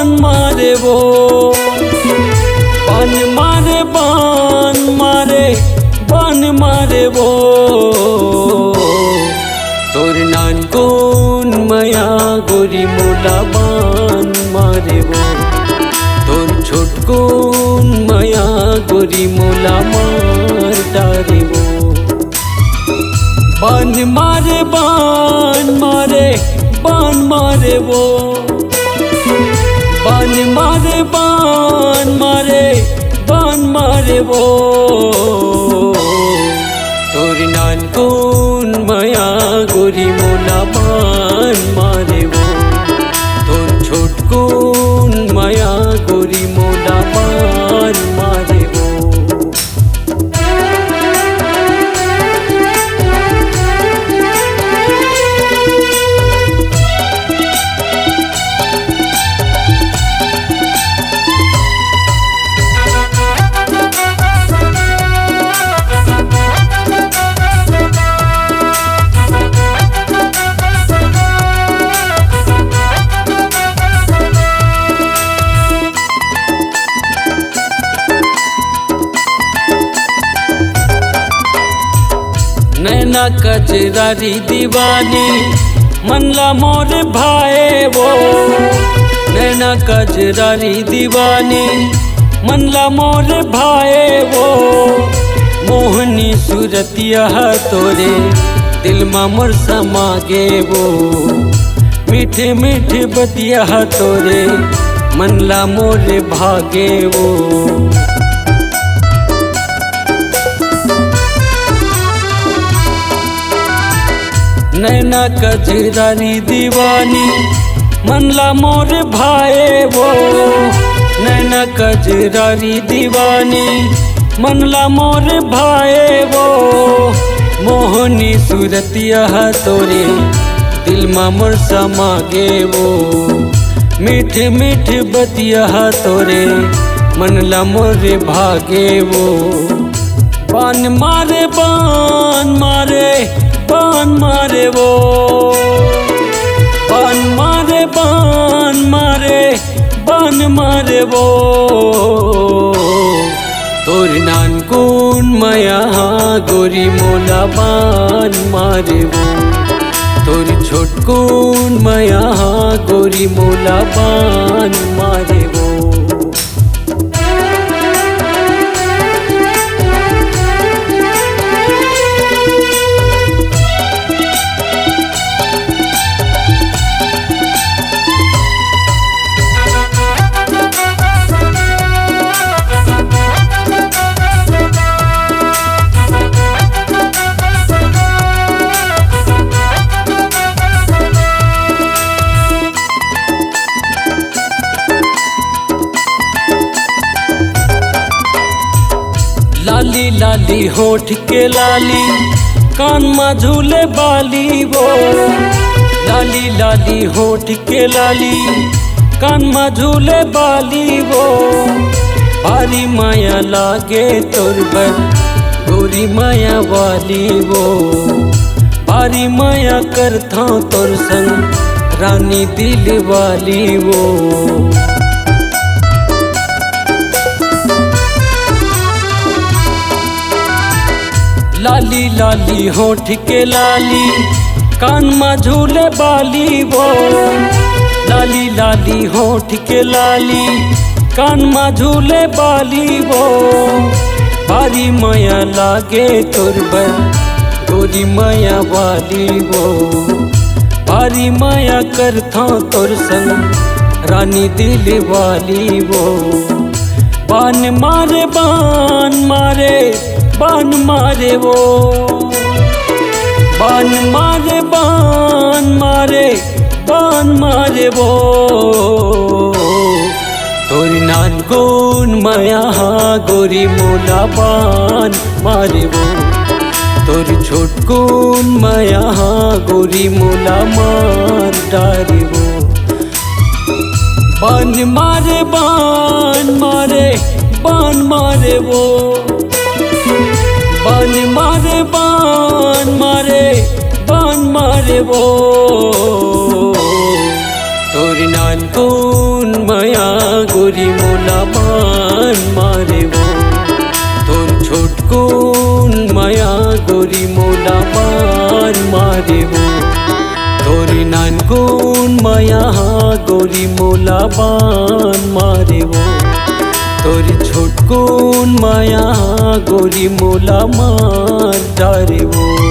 बान मारे वो, बान मारे बान मारे बान मारे वो। तोर नान कौन माया गोरी मोला बान मारे वो, तोर छोट कौन माया गोरी मोला मार डारे वो। बान मारे बान मारे बान मारे वो, बान मारे बान मारे बान मारे वो। तोर नान कौन माया गोरी मोला बान मारे वो, तोर छोट कौन माया गोरी मोला बान मारे वो। नैना कजरारी दीवानी मनला मोर भाए वो, नैना कजरारी दीवानी मनला मोर भाए वो। मोहनी सूरतिया तोरे दिल मा मोर समागे वो, मीठे मीठे बतिया तोरे मनला मोर भागे वो। नैना कजरारी दीवानी मनला मोर भाए वो, नैना कजरारी दीवानी मनला मोर भाए वो। मोहनी सूरतिया तोरे दिल मा मोर समागे वो, मीठे मीठे बतिया तोरे मनला मोर भागे वो। बान मारे बान मारे बान मारे वो, बान मारे बान मारे बान मारे वो। तोर नान कौन माया गोरी मोला बान मारे वो, तोर छोट कौन माया गोरी मोला बान मारे वो। लाली लाली होठ के लाली कान मा झूले बाली वो, लाली लाली होठ के लाली कान मा झूले बाली वो। भारी माया लागे तोर बर गोरी माया वाली वो, भारी माया करता तोर संग रानी दिल वाली वो। लाली लाली होठ के लाली कान मा झूले बाली वो, लाली लाली होठ के लाली कान मा झूले बाली वो। भारी माया लागे तोर बर गोरी माया वाली वो, भारी माया करता तोर संग रानी दिल वाली वो। बान मारे बान मारे बान मारे वो, बान मारे बान मारे बान मारे वो। तोर नान कौन माया गोरी मोला बान मारे वो, तोर छोट कौन माया गोरी मोला मार डारे वो। बान मारे बान मारे बान मारे वो, बान मारे बान मारे बान मारे वो। तोर नान कौन माया गोरी मोला बान मारे वो तोर छोटकुन माया गोरी मोला बान मारे वो तोरी नानकुन माया गोरी मोला बान मारे वो तोरी छोटकुन माया गोरी मोला मार डारे वो।